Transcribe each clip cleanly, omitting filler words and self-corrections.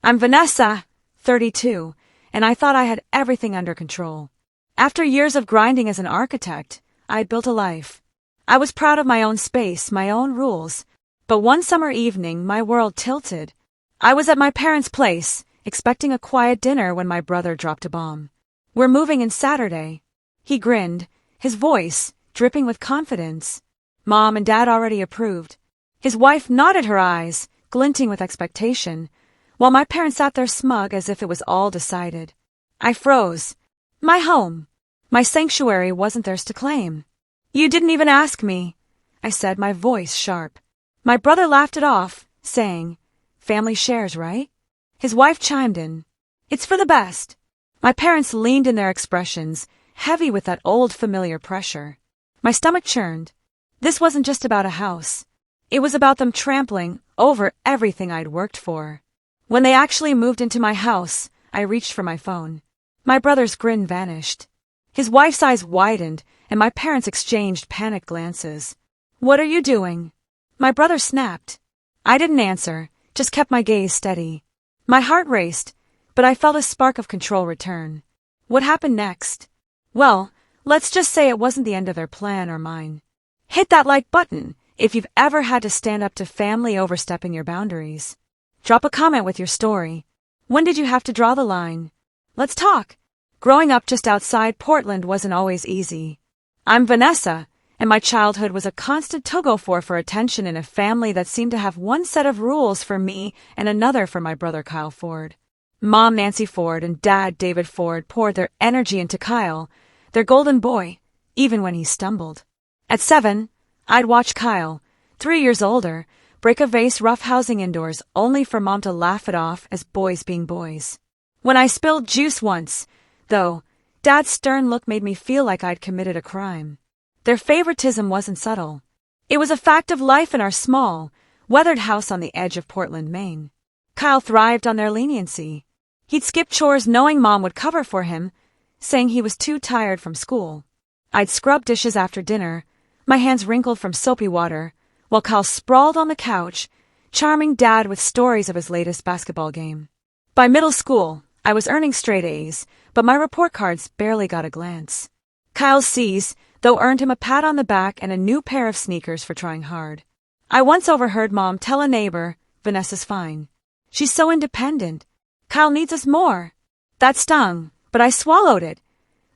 I'm Vanessa, 32, and I thought I had everything under control. After years of grinding as an architect, I had built a life. I was proud of my own space, my own rules. But one summer evening, my world tilted. I was at my parents' place, expecting a quiet dinner when my brother dropped a bomb. "We're moving in Saturday." He grinned, his voice dripping with confidence. Mom and Dad already approved. His wife nodded her eyes, glinting with expectation, while my parents sat there smug as if it was all decided. I froze. My home, my sanctuary wasn't theirs to claim. "You didn't even ask me," I said, my voice sharp. My brother laughed it off, saying, "Family shares, right?" His wife chimed in, "It's for the best." My parents leaned in their expressions, heavy with that old familiar pressure. My stomach churned. This wasn't just about a house. It was about them trampling over everything I'd worked for. When they actually moved into my house, I reached for my phone. My brother's grin vanished. His wife's eyes widened, and my parents exchanged panicked glances. "What are you doing?" My brother snapped. I didn't answer, just kept my gaze steady. My heart raced, but I felt a spark of control return. What happened next? Well, let's just say it wasn't the end of their plan or mine. Hit that like button if you've ever had to stand up to family overstepping your boundaries. Drop a comment with your story. When did you have to draw the line? Let's talk. Growing up just outside Portland wasn't always easy. I'm Vanessa, and my childhood was a constant tug-of-war for attention in a family that seemed to have one set of rules for me and another for my brother Kyle Ford. Mom Nancy Ford and Dad David Ford poured their energy into Kyle, their golden boy, even when he stumbled. At 7, I'd watch Kyle, 3 years older, break a vase roughhousing indoors only for Mom to laugh it off as boys being boys. When I spilled juice once, though, Dad's stern look made me feel like I'd committed a crime. Their favoritism wasn't subtle. It was a fact of life in our small, weathered house on the edge of Portland, Maine. Kyle thrived on their leniency. He'd skip chores knowing Mom would cover for him, saying he was too tired from school. I'd scrub dishes after dinner, my hands wrinkled from soapy water, while Kyle sprawled on the couch, charming Dad with stories of his latest basketball game. By middle school, I was earning straight A's, but my report cards barely got a glance. Kyle's C's, though, earned him a pat on the back and a new pair of sneakers for trying hard. I once overheard Mom tell a neighbor, "Vanessa's fine. She's so independent. Kyle needs us more." That stung, but I swallowed it,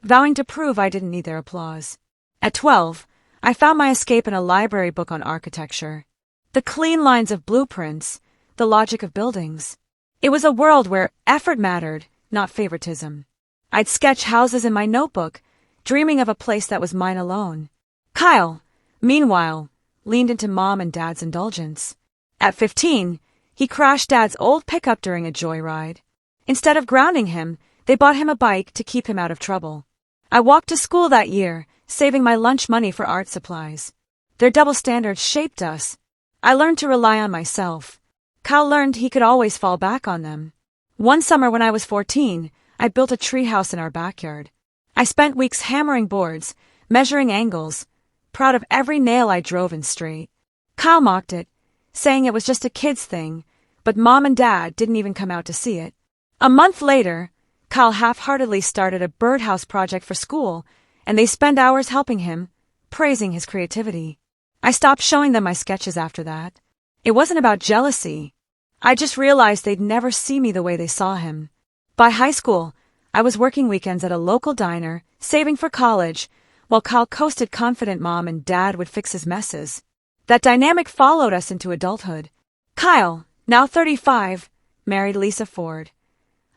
vowing to prove I didn't need their applause. At 12, I found my escape in a library book on architecture. The clean lines of blueprints, the logic of buildings. It was a world where effort mattered, not favoritism. I'd sketch houses in my notebook, dreaming of a place that was mine alone. Kyle, meanwhile, leaned into Mom and Dad's indulgence. At 15, he crashed Dad's old pickup during a joyride. Instead of grounding him, they bought him a bike to keep him out of trouble. I walked to school that year, saving my lunch money for art supplies. Their double standards shaped us. I learned to rely on myself. Kyle learned he could always fall back on them. One summer when I was 14, I built a treehouse in our backyard. I spent weeks hammering boards, measuring angles, proud of every nail I drove in straight. Kyle mocked it, saying it was just a kid's thing, but Mom and Dad didn't even come out to see it. A month later, Kyle half-heartedly started a birdhouse project for school, and they spent hours helping him, praising his creativity. I stopped showing them my sketches after that. It wasn't about jealousy. I just realized they'd never see me the way they saw him. By high school, I was working weekends at a local diner, saving for college, while Kyle coasted confident Mom and Dad would fix his messes. That dynamic followed us into adulthood. Kyle, now 35, married Lisa Ford,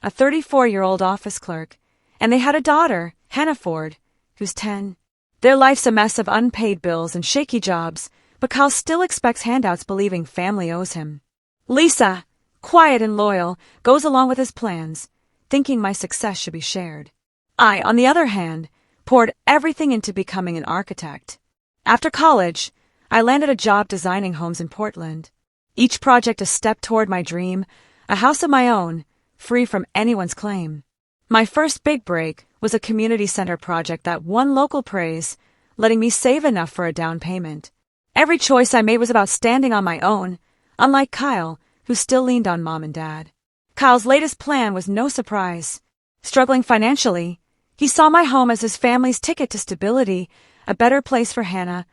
a 34-year-old office clerk, and they had a daughter, Hannah Ford, who's 10. Their life's a mess of unpaid bills and shaky jobs, but Kyle still expects handouts, believing family owes him. Lisa, quiet and loyal, goes along with his plans, thinking my success should be shared. I, on the other hand, poured everything into becoming an architect. After college, I landed a job designing homes in Portland. Each project a step toward my dream, a house of my own, free from anyone's claim. My first big break was a community center project that won local praise, letting me save enough for a down payment. Every choice I made was about standing on my own, unlike Kyle, who still leaned on Mom and Dad. Kyle's latest plan was no surprise. Struggling financially, he saw my home as his family's ticket to stability, a better place for Hannah,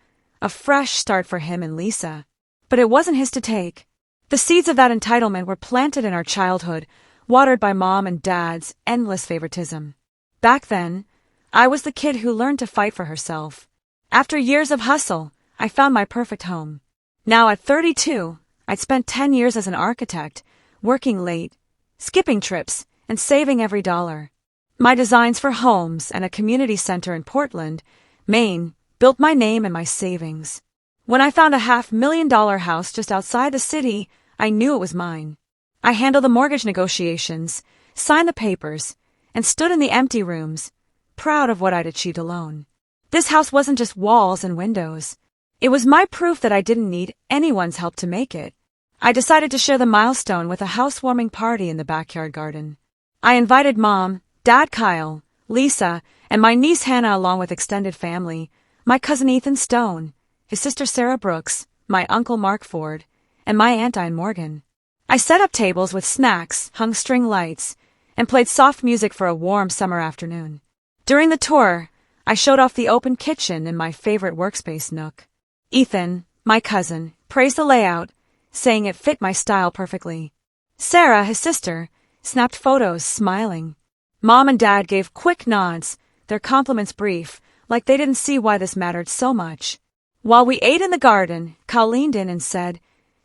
a fresh start for him and Lisa. But it wasn't his to take. The seeds of that entitlement were planted in our childhood, watered by Mom and Dad's endless favoritism. Back then, I was the kid who learned to fight for herself. After years of hustle, I found my perfect home. Now at 32, I'd spent 10 years as an architect, working late, skipping trips, and saving every dollar. My designs for homes and a community center in Portland, Maine, built my name and my savings. When I found a $500,000 house just outside the city, I knew it was mine. I handled the mortgage negotiations, signed the papers, and stood in the empty rooms, proud of what I'd achieved alone. This house wasn't just walls and windows. It was my proof that I didn't need anyone's help to make it. I decided to share the milestone with a housewarming party in the backyard garden. I invited Mom, Dad Kyle, Lisa, and my niece Hannah along with extended family, my cousin Ethan Stone, his sister Sarah Brooks, my uncle Mark Ford, and my Aunt Diane Morgan. I set up tables with snacks, hung string lights, and played soft music for a warm summer afternoon. During the tour, I showed off the open kitchen and my favorite workspace nook. Ethan, my cousin, praised the layout, saying it fit my style perfectly. Sarah, his sister, snapped photos, smiling. Mom and Dad gave quick nods, their compliments brief, like they didn't see why this mattered so much. While we ate in the garden, Kyle leaned in and said,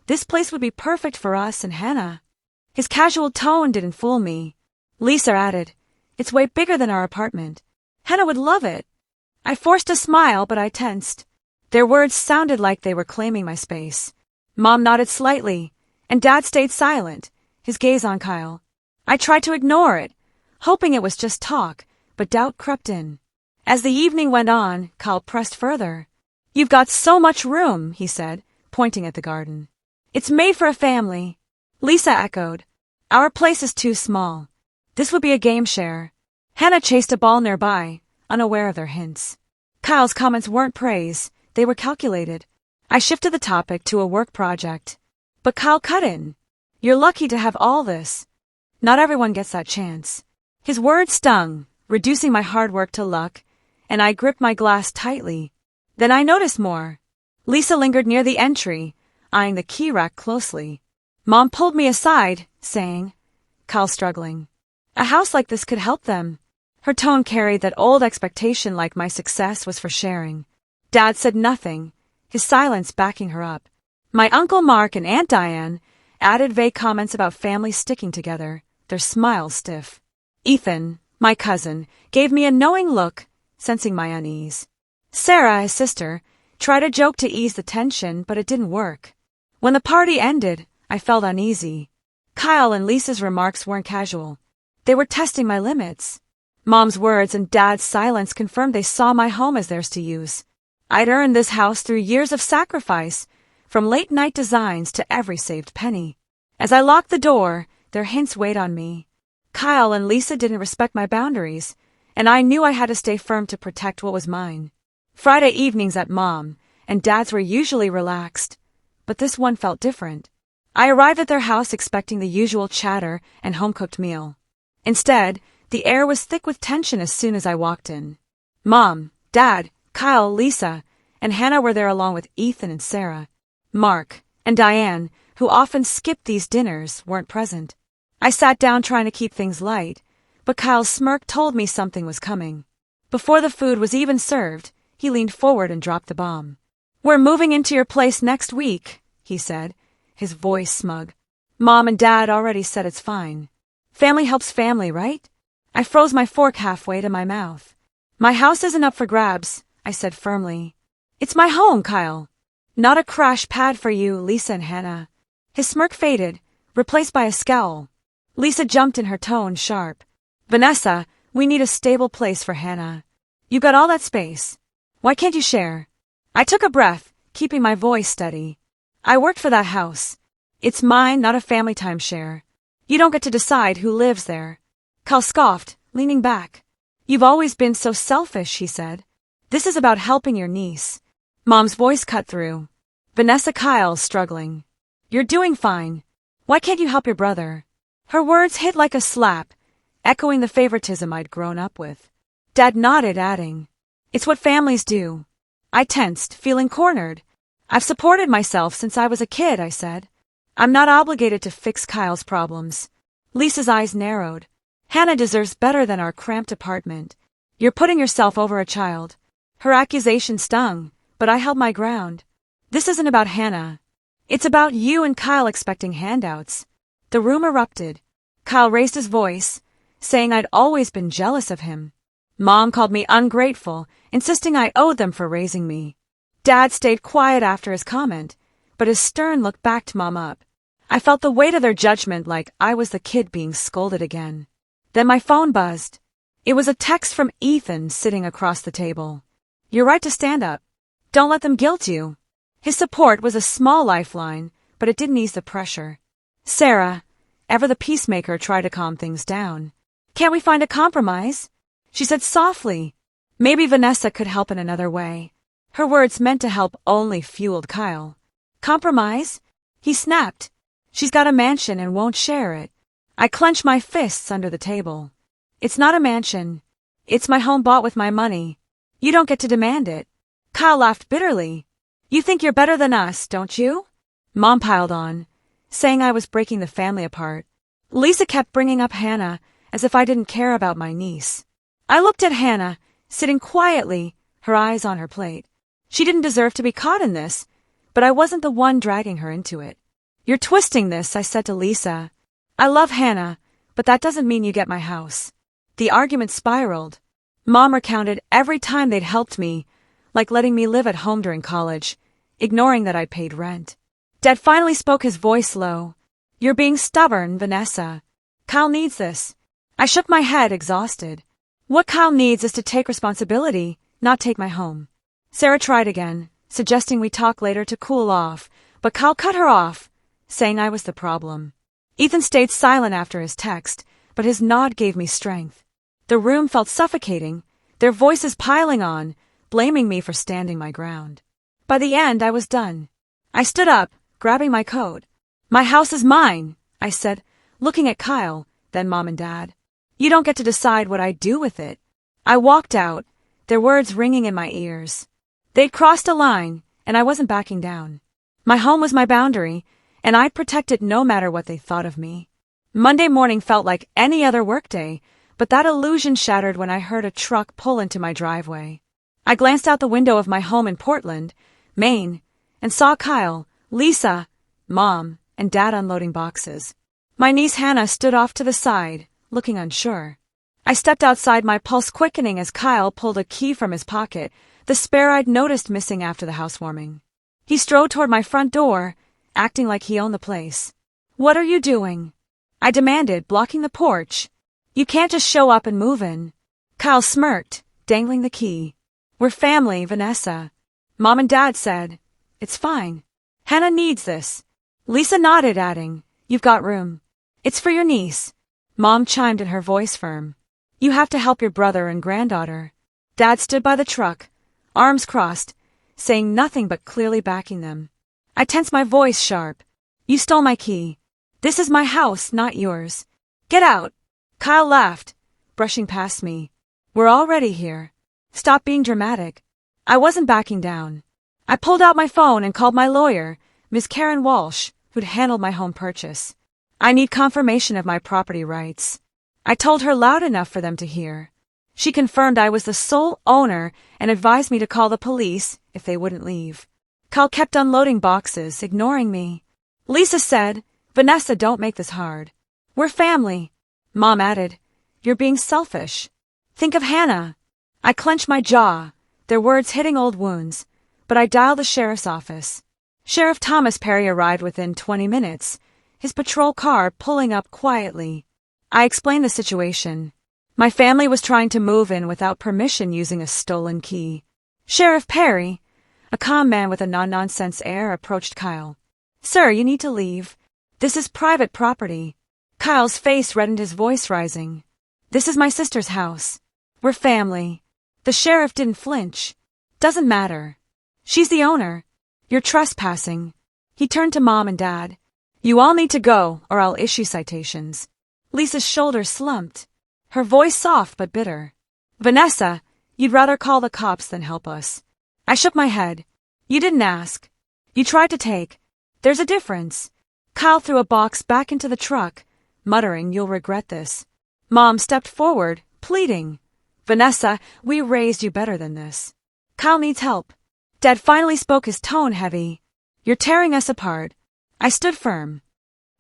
"This place would be perfect for us and Hannah." His casual tone didn't fool me. Lisa added, "It's way bigger than our apartment. Hannah would love it." I forced a smile, but I tensed. Their words sounded like they were claiming my space. Mom nodded slightly, and Dad stayed silent, his gaze on Kyle. I tried to ignore it, hoping it was just talk, but doubt crept in. As the evening went on, Kyle pressed further. "You've got so much room," he said, pointing at the garden. "It's made for a family." Lisa echoed, "Our place is too small. This would be a game share." Hannah chased a ball nearby, unaware of their hints. Kyle's comments weren't praise, they were calculated. I shifted the topic to a work project. But Kyle cut in. "You're lucky to have all this. Not everyone gets that chance." His words stung, reducing my hard work to luck, and I gripped my glass tightly. Then I noticed more. Lisa lingered near the entry, eyeing the key rack closely. Mom pulled me aside, saying, "Kyle's struggling. A house like this could help them." Her tone carried that old expectation like my success was for sharing. Dad said nothing, his silence backing her up. My Uncle Mark and Aunt Diane added vague comments about families sticking together, their smiles stiff. Ethan, my cousin, gave me a knowing look, sensing my unease. Sarah, his sister, tried a joke to ease the tension, but it didn't work. When the party ended, I felt uneasy. Kyle and Lisa's remarks weren't casual. They were testing my limits. Mom's words and Dad's silence confirmed they saw my home as theirs to use. I'd earned this house through years of sacrifice, from late-night designs to every saved penny. As I locked the door, their hints weighed on me. Kyle and Lisa didn't respect my boundaries, and I knew I had to stay firm to protect what was mine. Friday evenings at Mom and Dad's were usually relaxed, but this one felt different. I arrived at their house expecting the usual chatter and home-cooked meal. Instead, the air was thick with tension as soon as I walked in. Mom, Dad, Kyle, Lisa, and Hannah were there along with Ethan and Sarah. Mark and Diane, who often skipped these dinners, weren't present. I sat down trying to keep things light, but Kyle's smirk told me something was coming. Before the food was even served, he leaned forward and dropped the bomb. "We're moving into your place next week," he said, his voice smug. "Mom and Dad already said it's fine. Family helps family, right?" I froze my fork halfway to my mouth. "My house isn't up for grabs," I said firmly. "It's my home, Kyle. Not a crash pad for you, Lisa and Hannah." His smirk faded, replaced by a scowl. Lisa jumped in, her tone sharp. "Vanessa, we need a stable place for Hannah. You got all that space. Why can't you share?" I took a breath, keeping my voice steady. "I worked for that house. It's mine, not a family timeshare. You don't get to decide who lives there." Kyle scoffed, leaning back. "You've always been so selfish," he said. "This is about helping your niece." Mom's voice cut through. "Vanessa, Kyle's struggling. You're doing fine. Why can't you help your brother?" Her words hit like a slap, echoing the favoritism I'd grown up with. Dad nodded, adding, "It's what families do." I tensed, feeling cornered. "I've supported myself since I was a kid," I said. "I'm not obligated to fix Kyle's problems." Lisa's eyes narrowed. "Hannah deserves better than our cramped apartment. You're putting yourself over a child." Her accusation stung, but I held my ground. "This isn't about Hannah. It's about you and Kyle expecting handouts." The room erupted. Kyle raised his voice, saying I'd always been jealous of him. Mom called me ungrateful, insisting I owed them for raising me. Dad stayed quiet after his comment, but his stern look backed Mom up. I felt the weight of their judgment, like I was the kid being scolded again. Then my phone buzzed. It was a text from Ethan sitting across the table. "You're right to stand up. Don't let them guilt you." His support was a small lifeline, but it didn't ease the pressure. Sarah, ever the peacemaker, tried to calm things down. "Can't we find a compromise?" she said softly. Maybe Vanessa could help in another way. Her words meant to help only fueled Kyle. "Compromise?" he snapped. "She's got a mansion and won't share it." I clenched my fists under the table. "It's not a mansion. It's my home bought with my money. You don't get to demand it." Kyle laughed bitterly. "You think you're better than us, don't you?" Mom piled on, saying I was breaking the family apart. Lisa kept bringing up Hannah, as if I didn't care about my niece. I looked at Hannah, sitting quietly, her eyes on her plate. She didn't deserve to be caught in this, but I wasn't the one dragging her into it. "You're twisting this," I said to Lisa. "I love Hannah, but that doesn't mean you get my house." The argument spiraled. Mom recounted every time they'd helped me, like letting me live at home during college, ignoring that I'd paid rent. Dad finally spoke, his voice low. "You're being stubborn, Vanessa. Kyle needs this." I shook my head, exhausted. "What Kyle needs is to take responsibility, not take my home." Sarah tried again, suggesting we talk later to cool off, but Kyle cut her off, saying I was the problem. Ethan stayed silent after his text, but his nod gave me strength. The room felt suffocating, their voices piling on, blaming me for standing my ground. By the end, I was done. I stood up, grabbing my coat. "My house is mine," I said, looking at Kyle, then Mom and Dad. "You don't get to decide what I do with it." I walked out, their words ringing in my ears. They'd crossed a line, and I wasn't backing down. My home was my boundary, and I'd protect it no matter what they thought of me. Monday morning felt like any other workday, but that illusion shattered when I heard a truck pull into my driveway. I glanced out the window of my home in Portland, Maine, and saw Kyle, Lisa, Mom, and Dad unloading boxes. My niece Hannah stood off to the side, looking unsure. I stepped outside, my pulse quickening as Kyle pulled a key from his pocket, the spare I'd noticed missing after the housewarming. He strode toward my front door, acting like he owned the place. "What are you doing?" I demanded, blocking the porch. "You can't just show up and move in." Kyle smirked, dangling the key. "We're family, Vanessa." Mom and Dad said, "It's fine. Hannah needs this." Lisa nodded, adding, "You've got room." "It's for your niece." Mom chimed in, her voice firm. "You have to help your brother and granddaughter." Dad stood by the truck, arms crossed, saying nothing but clearly backing them. I tensed, my voice sharp. "You stole my key. This is my house, not yours. Get out." Kyle laughed, brushing past me. "We're already here. Stop being dramatic." I wasn't backing down. I pulled out my phone and called my lawyer, Ms. Karen Walsh, who'd handled my home purchase. "I need confirmation of my property rights." I told her loud enough for them to hear. She confirmed I was the sole owner and advised me to call the police if they wouldn't leave. Kyle kept unloading boxes, ignoring me. Lisa said, "Vanessa, don't make this hard. We're family." Mom added, "You're being selfish. Think of Hannah." I clenched my jaw, their words hitting old wounds, but I dialed the sheriff's office. Sheriff Thomas Perry arrived within 20 minutes, his patrol car pulling up quietly. I explained the situation. My family was trying to move in without permission using a stolen key. Sheriff Perry, a calm man with a no-nonsense air, approached Kyle. "Sir, you need to leave. This is private property." Kyle's face reddened, his voice rising. "This is my sister's house. We're family." The sheriff didn't flinch. "Doesn't matter. She's the owner. You're trespassing." He turned to Mom and Dad. "You all need to go, or I'll issue citations." Lisa's shoulders slumped, her voice soft but bitter. Vanessa, you'd rather call the cops than help us. I shook my head. You didn't ask. You tried to take. There's a difference. Kyle threw a box back into the truck, muttering, "You'll regret this." Mom stepped forward, pleading. Vanessa, we raised you better than this. Kyle needs help. Dad finally spoke, his tone heavy. You're tearing us apart. I stood firm.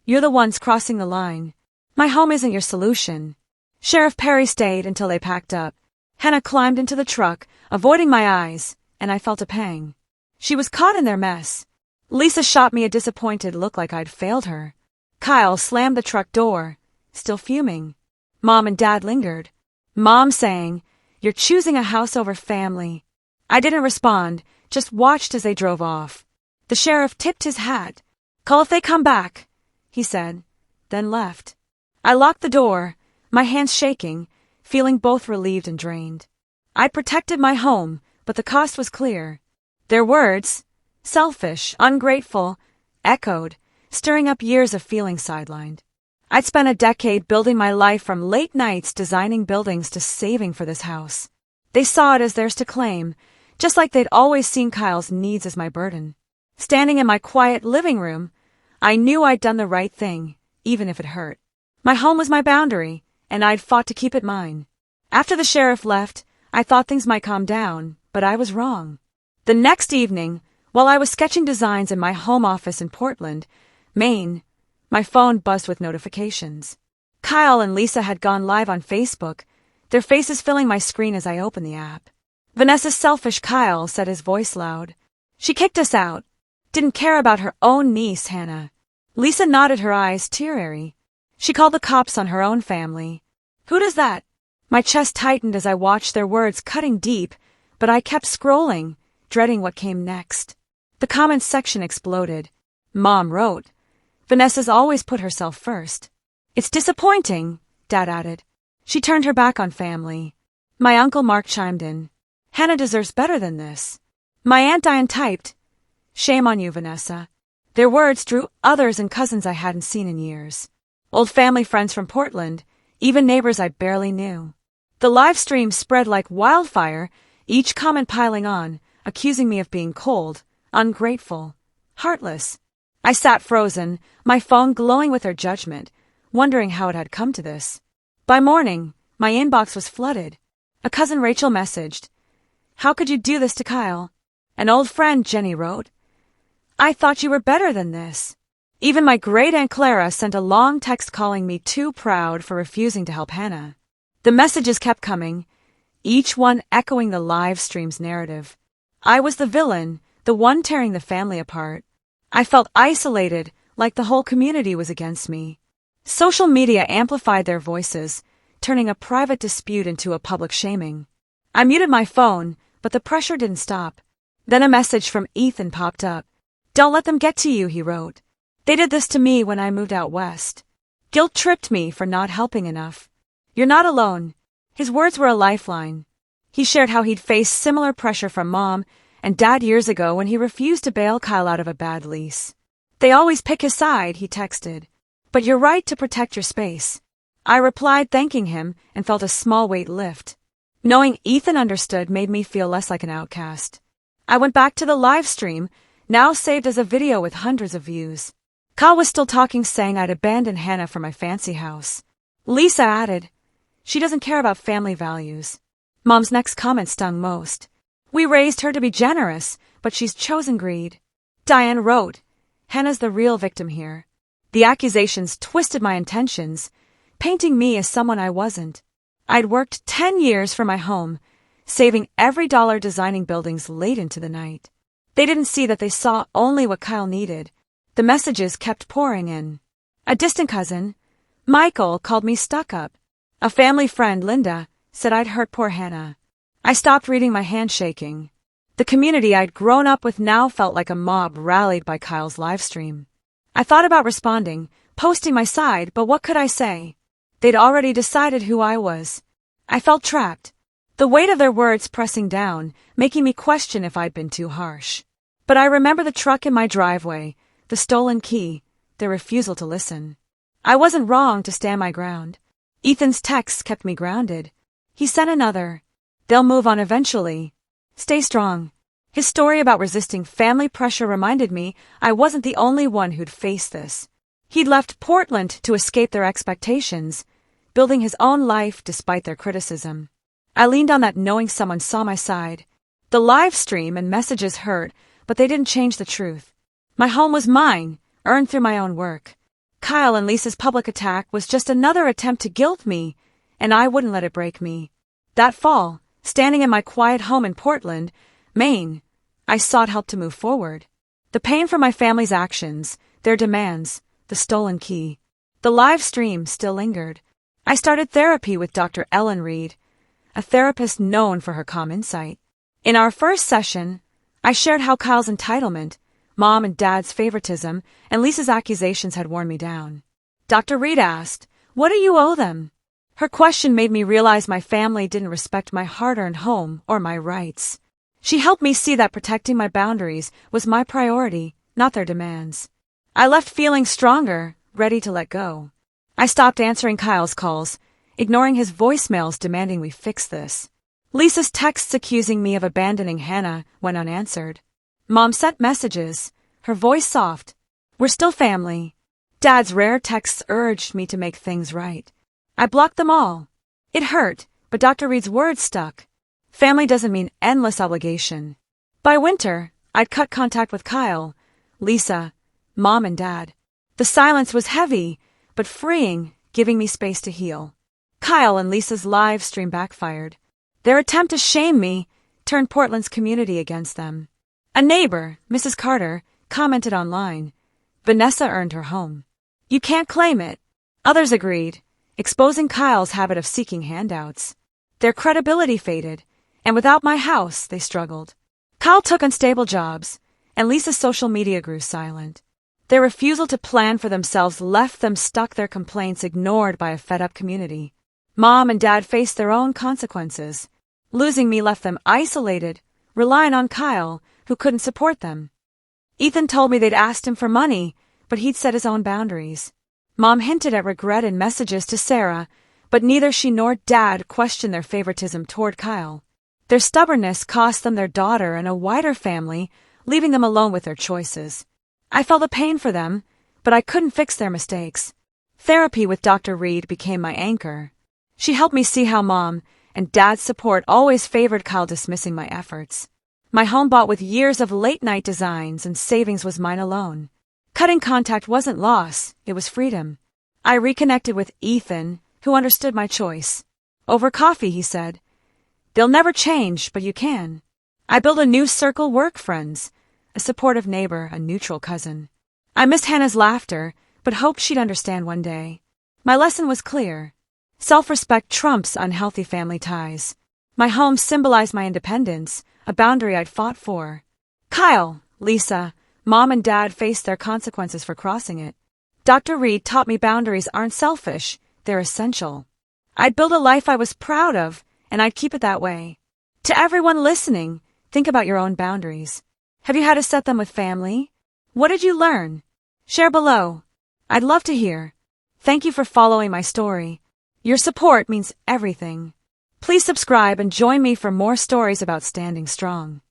You're the ones crossing the line. My home isn't your solution. Sheriff Perry stayed until they packed up. Hannah climbed into the truck, avoiding my eyes, and I felt a pang. She was caught in their mess. Lisa shot me a disappointed look like I'd failed her. Kyle slammed the truck door, still fuming. Mom and Dad lingered. Mom saying, "You're choosing a house over family." I didn't respond, just watched as they drove off. The sheriff tipped his hat. "Call if they come back," he said, then left. I locked the door, my hands shaking, feeling both relieved and drained. I'd protected my home, but the cost was clear. Their words, selfish, ungrateful, echoed, stirring up years of feeling sidelined. I'd spent a decade building my life, from late nights designing buildings to saving for this house. They saw it as theirs to claim, just like they'd always seen Kyle's needs as my burden. Standing in my quiet living room, I knew I'd done the right thing, even if it hurt. My home was my boundary, and I'd fought to keep it mine. After the sheriff left, I thought things might calm down, but I was wrong. The next evening, while I was sketching designs in my home office in Portland, Maine, my phone buzzed with notifications. Kyle and Lisa had gone live on Facebook, their faces filling my screen as I opened the app. Vanessa's selfish Kyle, said his voice loud. She kicked us out. Didn't care about her own niece, Hannah. Lisa nodded, her eyes teary. She called the cops on her own family. Who does that? My chest tightened as I watched their words cutting deep, but I kept scrolling, dreading what came next. The comments section exploded. Mom wrote, "Vanessa's always put herself first." "It's disappointing," Dad added. "She turned her back on family." My Uncle Mark chimed in. "Hannah deserves better than this." My Aunt Diane typed, "Shame on you, Vanessa." Their words drew others and cousins I hadn't seen in years. Old family friends from Portland, even neighbors I barely knew. The live stream spread like wildfire, each comment piling on, accusing me of being cold, ungrateful, heartless. I sat frozen, my phone glowing with their judgment, wondering how it had come to this. By morning, my inbox was flooded. A cousin Rachel messaged, "How could you do this to Kyle?" An old friend, Jenny, wrote, "I thought you were better than this." Even my great-aunt Clara sent a long text calling me too proud for refusing to help Hannah. The messages kept coming, each one echoing the live stream's narrative. I was the villain, the one tearing the family apart. I felt isolated, like the whole community was against me. Social media amplified their voices, turning a private dispute into a public shaming. I muted my phone, but the pressure didn't stop. Then a message from Ethan popped up. "Don't let them get to you," he wrote. "They did this to me when I moved out west. Guilt tripped me for not helping enough. You're not alone." His words were a lifeline. He shared how he'd faced similar pressure from Mom and Dad years ago when he refused to bail Kyle out of a bad lease. "They always pick his side," he texted. "But you're right to protect your space." I replied, thanking him, and felt a small weight lift. Knowing Ethan understood made me feel less like an outcast. I went back to the live stream, now saved as a video with hundreds of views. Kyle was still talking, saying I'd abandoned Hannah for my fancy house. Lisa added, "She doesn't care about family values." Mom's next comment stung most. "We raised her to be generous, but she's chosen greed." Diane wrote, "Hannah's the real victim here." The accusations twisted my intentions, painting me as someone I wasn't. I'd worked 10 years for my home, saving every dollar designing buildings late into the night. They didn't see that they saw only what Kyle needed. The messages kept pouring in. A distant cousin, Michael, called me stuck up. A family friend, Linda, said I'd hurt poor Hannah. I stopped reading, my hand shaking. The community I'd grown up with now felt like a mob rallied by Kyle's livestream. I thought about responding, posting my side, but what could I say? They'd already decided who I was. I felt trapped, the weight of their words pressing down, making me question if I'd been too harsh. But I remember the truck in my driveway, the stolen key, their refusal to listen. I wasn't wrong to stand my ground. Ethan's texts kept me grounded. He sent another. They'll move on eventually. Stay strong. His story about resisting family pressure reminded me I wasn't the only one who'd faced this. He'd left Portland to escape their expectations, building his own life despite their criticism. I leaned on that knowing someone saw my side. The live stream and messages hurt, but they didn't change the truth. My home was mine, earned through my own work. Kyle and Lisa's public attack was just another attempt to guilt me, and I wouldn't let it break me. That fall, standing in my quiet home in Portland, Maine, I sought help to move forward. The pain from my family's actions, their demands, the stolen key. The live stream still lingered. I started therapy with Dr. Ellen Reed, a therapist known for her calm insight. In our first session, I shared how Kyle's entitlement, Mom and Dad's favoritism, and Lisa's accusations had worn me down. Dr. Reed asked, "What do you owe them?" Her question made me realize my family didn't respect my hard-earned home or my rights. She helped me see that protecting my boundaries was my priority, not their demands. I left feeling stronger, ready to let go. I stopped answering Kyle's calls, ignoring his voicemails demanding we fix this. Lisa's texts accusing me of abandoning Hannah went unanswered. Mom sent messages, her voice soft. "We're still family." Dad's rare texts urged me to make things right. I blocked them all. It hurt, but Dr. Reed's words stuck. Family doesn't mean endless obligation. By winter, I'd cut contact with Kyle, Lisa, Mom and Dad. The silence was heavy, but freeing, giving me space to heal. Kyle and Lisa's live stream backfired. Their attempt to shame me turned Portland's community against them. A neighbor, Mrs. Carter, commented online, "Vanessa earned her home. You can't claim it." Others agreed, exposing Kyle's habit of seeking handouts. Their credibility faded, and without my house, they struggled. Kyle took unstable jobs, and Lisa's social media grew silent. Their refusal to plan for themselves left them stuck, their complaints ignored by a fed-up community. Mom and Dad faced their own consequences. Losing me left them isolated, relying on Kyle, who couldn't support them. Ethan told me they'd asked him for money, but he'd set his own boundaries. Mom hinted at regret in messages to Sarah, but neither she nor Dad questioned their favoritism toward Kyle. Their stubbornness cost them their daughter and a wider family, leaving them alone with their choices. I felt the pain for them, but I couldn't fix their mistakes. Therapy with Dr. Reed became my anchor. She helped me see how Mom and Dad's support always favored Kyle, dismissing my efforts. My home bought with years of late-night designs and savings was mine alone. Cutting contact wasn't loss, it was freedom. I reconnected with Ethan, who understood my choice. Over coffee, he said, "They'll never change, but you can." I built a new circle, work friends, a supportive neighbor, a neutral cousin. I missed Hannah's laughter, but hoped she'd understand one day. My lesson was clear. Self-respect trumps unhealthy family ties. My home symbolized my independence, a boundary I'd fought for. Kyle, Lisa, Mom and Dad faced their consequences for crossing it. Dr. Reed taught me boundaries aren't selfish, they're essential. I'd built a life I was proud of, and I'd keep it that way. To everyone listening, think about your own boundaries. Have you had to set them with family? What did you learn? Share below. I'd love to hear. Thank you for following my story. Your support means everything. Please subscribe and join me for more stories about standing strong.